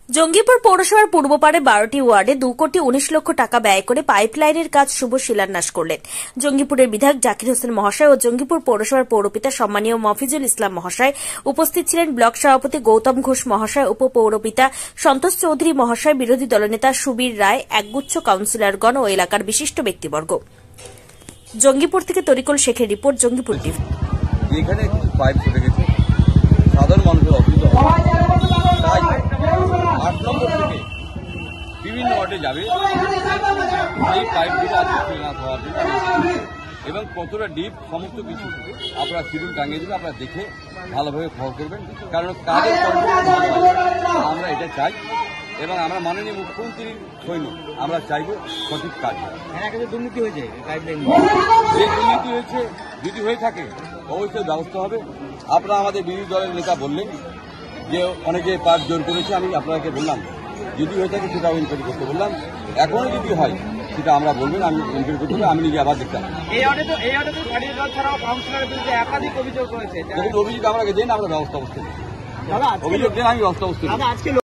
জঙ্গিপুর পৌরসভার পূর্বপাড়ে 12টি ওয়ার্ডে 2 কোটি 19 লক্ষ টাকা ব্যয় করে পাইপলাইনের কাজ শুভ শিলান্যাস করলেন জঙ্গিপুরের বিধায়ক জাকির হোসেন মহাশয় ও জঙ্গিপুর পৌরসভার পৌরপিতা সম্মানীয় মফিজুল ইসলাম মহাশয়। উপস্থিত ছিলেন ব্লক সভাপতি গৌতম ঘোষ মহাশয়, উপপৌরপিতা সন্তোষ চৌধুরী মহাশয়, বিরোধী দলনেতা সুবীর রায়, একগুচ্ছ কাউন্সিলরগণ ও এলাকার বিশিষ্ট ব্যক্তিবর্গ। জঙ্গিপুর থেকে তরিকুল শেখের রিপোর্ট, জঙ্গিপুর টিভি। এখানে পাইপ ফুটে গেছে, সাধারণ মানুষের অসুবিধা হয়, তাই 8 নম্বর থেকে বিভিন্ন ওয়ার্ডে যাবে এই পাইপগুলো আজকে শিলান্যাস হওয়ার জন্য এবং কতটা ডিপ সমস্ত কিছু আপনারা শিডিউল টাঙিয়ে দেবেন। আপনারা দেখে ভালোভাবে খবর করবেন, কারণ কাজের আমরা এটা চাই এবং আমরা মাননীয় মুখ্যমন্ত্রীর সৈন্য আমরা চাইব সঠিক কাজ। দুর্নীতি হয়েছে, যে দুর্নীতি হয়েছে যদি হয়ে থাকে অবশ্যই ব্যবস্থা হবে। আপনারা আমাদের বিরোধী দলের নেতা বললেন যে অনেকে পাইপ জোর করেছে, আমি আপনাকে বললাম যদি হয়ে থাকে সেটাও ইনকোয়ারি করতে বললাম। এখনো যদি হয় সেটা আমরা বলবেন, আমি ইনকোয়ারি করতে হবে, আমি নিজে আবার দেখতাম। অভিযোগ আমাকে দেন, আমরা ব্যবস্থা অবস্থা অভিযোগ দেন, আমি ব্যবস্থা অবস্থা।